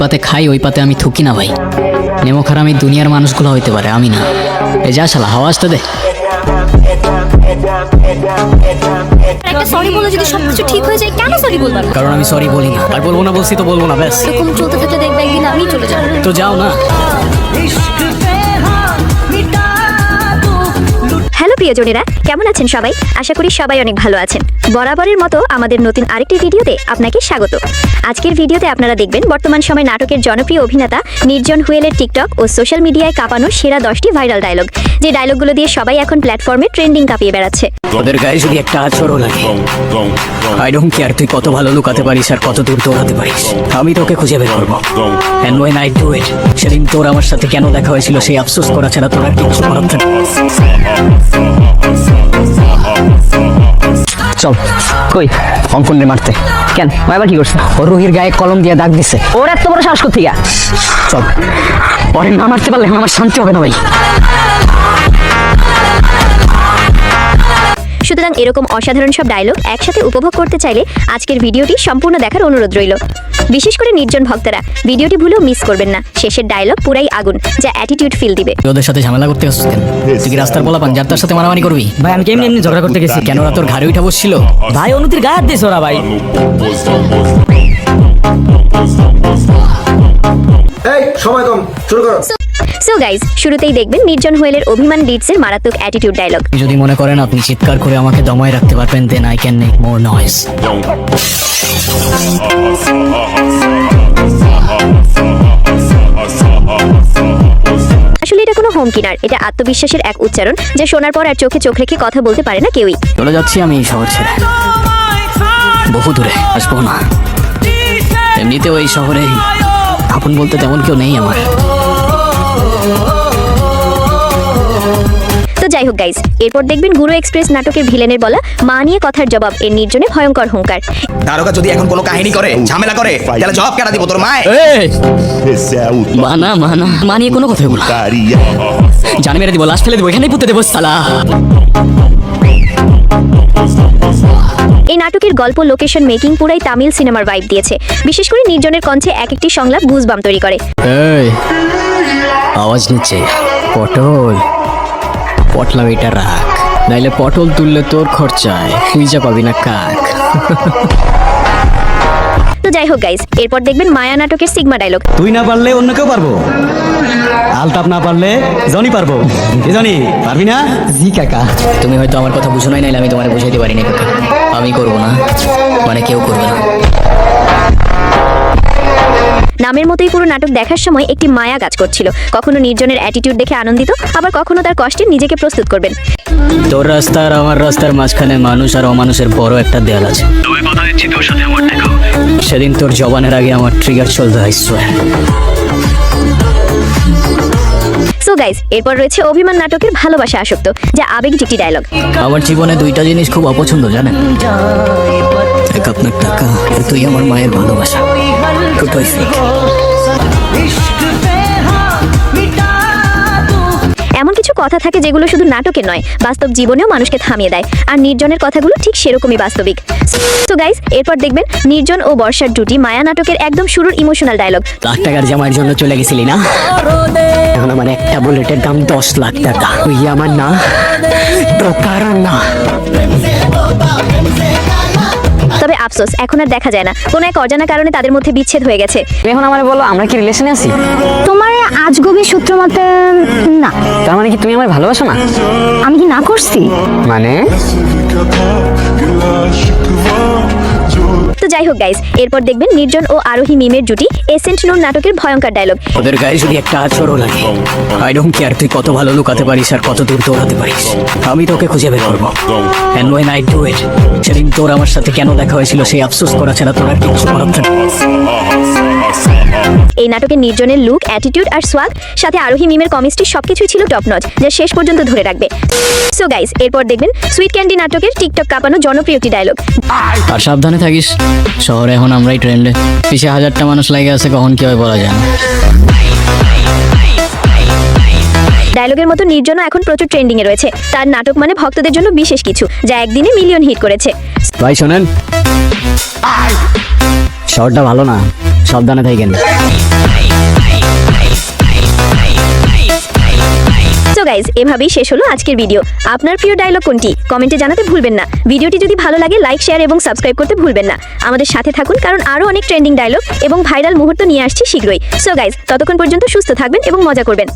পাতে খাই ওই পাতে আমি থুকি না ভাই। নেমো খারামি দুনিয়ার মানুষগুলো হইতে পারে, আমি না। এ যা শালা আওয়াজটা দে। একটা সরি বলে যদি সবকিছু ঠিক হয়ে যায়, কেন সরি বলবো না? কারণ আমি সরি বলি না, আর বলবো না বলছি তো বলবো না, ব্যাস। এরকম চলতে থাকলে দেখবে একদিন আমি চলে যাবো। তো যাও না। হ্যালো প্রিয়জনেরা, কেমন আছেন সবাই? আশা করি সবাই অনেক ভালো আছেন। বরাবরের মতো আমাদের নতুন আরেকটি ভিডিওতে আপনাকে স্বাগত। আজকের ভিডিওতে আপনারা দেখবেন বর্তমান সময় নাটকের জনপ্রিয় অভিনেতা নির্জন হুয়েলের টিকটক ও সোশ্যাল মিডিয়ায় কাঁপানো সেরা 10টি ভাইরাল ডায়লগ, যে ডায়লগগুলো দিয়ে সবাই এখন প্ল্যাটফর্মে ট্রেন্ডিং কাঁপিয়ে বেড়াচ্ছে। ওদের গায়ে যদি একটা আছরও লাগে, আই ডোন্ট কেয়ার তুই কত ভালো লুকাতে পারিস আর কত দূর দৌড়াতে পারিস, আমি তোকে খুঁজে বের করবো। And when I do it, সেদিন তোর আমার সাথে কেন দেখা হয়েছিল সেই আফসোস করা ছাড়া তোর আর কিছু করার থাকে না। চল কই অঙ্কনে মারতে কেন? ও আবার কি করছে? ও রুহির গায়ে কলম দিয়ে দাগ দিছে। ওর এত বড় সাহস কোথা থেকে? চল, ওরে না মারতে পারলে আমার শান্তি হবে না ভাই। সুতরাং এরকম অসাধারণ সব ডায়লগ একসাথে উপভোগ করতে চাইলে আজকের ভিডিওটি সম্পূর্ণ দেখার অনুরোধ রইল। বিশেষ করে নির্জন ভক্তরা ভিডিওটি ভুলেও মিস করবেন না। শেষের ডায়লগ পুরাই আগুন, যা অ্যাটিটিউড ফিল দিবে। ওদের সাথে ঝামেলা করতে আসছিস কেন? তুই কি রাস্তার বলা পান যার তার সাথে মারামারি করবি? ভাই আমি কেমনি এমনি ঝগড়া করতে গেছি। কেন ওরা তোর ঘাড়ে উঠা বসছিল? ভাই অনুতির গায়ে হাত দিয়েছে ওরা ভাই। এই সময় কম, শুরু করো। সো গাইজ, শুরুতেই দেখবেন নির্জন হুয়েলের অভিমান লিডসের মারাত্মক অ্যাটিটিউড ডায়লগ। যদি মনে করেন আপনি চিৎকার করে আমাকে দমায় রাখতে পারবেন, then I can make more noise. আসলে এটা কোনো হোম কিনার, এটা আত্মবিশ্বাসের এক উচ্চারণ যা শোনার পর আর চোখে চোখ রেখে কথা বলতে পারে না কেউই। চলে যাচ্ছি আমি এই শহর ছেড়ে, বহু দূরে, আসবো না। এমনিতেও এই শহরে আপন বলতে তেমন কেউ নেই আমার। তো যাই হোক গাইজ, এরপর দেখবেন গুরু এক্সপ্রেস নাটকের ভিলেনের বলা মা নিয়ে কথার জবাব এর নির্জনে ভয়ঙ্কর হুঙ্কার। তারকা যদি এখন কোনো কাহিনী করে, ঝামেলা করে, তাহলে জবাব কেন দিব তোর মায়? মানা মানা মা নিয়ে কোনো কথা বলো, জানে মেরে দিব, লাশ ফেলে দেবো, এখানেই পুঁতে দেবো সালা। এই নাটকের গল্প, লোকেশন, মেকিং পুরাই তামিল সিনেমার ভাইব দিয়েছে। বিশেষ করে নির্জনের কণ্ঠে এক একটি সংলাপ গুজবাম তৈরি করে। এই আওয়াজ নিচ্ছে পটল, পটলা এটা রাখ, নাইলে পটল তুললে তোর খরচায় খুঁজা পাবি না কাক। তো যাই হোক গাইজ, এরপর দেখবেন মায়া নাটকের সিগমা ডায়লগ। তুই না পারলে অন্য কেউ পারবো, আলতাপ না পারলে জনি পারবো। জনি পারবি না? জি কাকা। তুমি হয়তো আমার কথা বুঝো নাই, নাইলে আমি তোমার বুঝাইতে পারিনি কাকা। আমি করবো না, মানে কেউ করবে না। নামের মতোই পুরো নাটক দেখার সময় একটি মায়া কাজ করছিল। কখনো নির্জনের অ্যাটিটিউড দেখে আনন্দিত, আবার কখনো তার কষ্টে নিজেকে প্রস্তুত করবেন। তোর রাস্তা আর আমার রাস্তার মাঝখানে মানুষ আর অমানুষের বড় একটা দেয়াল আছে। সেদিন তোর জবানের আগে আমার ট্রিগার চলতে হয়। সো গাইজ, এরপর রয়েছে অভিমান নাটকের ভালোবাসা আসক্ত, যা আবেগ একটি ডায়লগ। আমার জীবনে দুইটা জিনিস খুব অপছন্দ জানেন, এক আপনার টাকা, তুই আমার মায়ের ভালোবাসা। দুটোই ফেক। এমন কিছু কথা থাকে যেগুলো শুধু নাটকে নয়, বাস্তব জীবনেও মানুষকে থামিয়ে দেয়। আর নির্জনের কথাগুলো ঠিক সেরকমই বাস্তবিক। তো গাইজ, এরপর দেখবেন নির্জন ও বর্ষার জুটি মায়া নাটকের একদম শুরুর ইমোশনাল ডায়লগ। লাখ টাকার জামাইয়ের জন্য চলে গেছিলি না, এখন আমার একটা বুলেটের দাম 10 লাখ টাকা। তুই আমার না, প্রকারণ না। তবে আফসোস, এখন আর দেখা যায় না। কোনো এক অজানা কারণে তাদের মধ্যে বিচ্ছেদ হয়ে গেছে। এখন আমার বলো, আমরা কি রিলেশনে আছি? তোমার আজগবি সূত্র মতে না। তার মানে কি তুমি আমার ভালোবাসো না? আমি কি না করছি? মানে তো যাই হোক গাইজ, এরপর দেখবেন নির্জন ও আরোহী মিমের জুটি এসেন্ট নূর নাটকের ভয়ঙ্কর ডায়লগ। ওদের গায়ে যদি একটা আছরও লাগে, আই ডোন্ট কেয়ার তুই কত ভালো লুকাতে পারিস আর কত দূর দৌড়াতে পারিস, আমি তোকে খুঁজে বের করবো। And when I do it, সেদিন তোর আমার সাথে কেন দেখা হয়েছিল সেই আফসোস করা ছাড়া তোর আর কিছু করার থাকে না। এই নাটকে নির্জনের লুক, অ্যাটিটিউড আর সোয়াগ, সাথে আরোহী মিমের কমিস্ট্রি সবকিছুই ছিল টপ নচ, যা শেষ পর্যন্ত ধরে রাখবে। সো গাইজ, এরপর দেখবেন সুইট ক্যান্ডি নাটকের টিকটক কাঁপানো জনপ্রিয় একটি ডায়লগ। আর সাবধানে থাকিস, শহরে এখন আমরাই ট্রেন্ডে, পিছিয়ে 1000টা মানুষ লাগে আছে, কখন কি হয় বলা যায় না। ডায়লগের মতো নির্জনও এখন প্রচুর ট্রেন্ডিং এ রয়েছে। তার নাটক মানে ভক্তদের জন্য বিশেষ কিছু, যা একদিনে মিলিয়ন হিট করেছে। ভাই শোনেন, শহরটা ভালো না, সাবধানে থাকেন। সো গাইজ, এভাবেই শেষ হলো আজকের ভিডিও। আপনার প্রিয় ডায়লগ কোনটি কমেন্টে জানাতে ভুলবেন না। ভিডিওটি যদি ভালো লাগে লাইক, শেয়ার এবং সাবস্ক্রাইব করতে ভুলবেন না। আমাদের সাথে থাকুন, কারণ আরও অনেক ট্রেন্ডিং ডায়লগ এবং ভাইরাল মুহূর্ত নিয়ে আসছি শীঘ্রই। সো গাইজ, ততক্ষণ পর্যন্ত সুস্থ থাকবেন এবং মজা করবেন।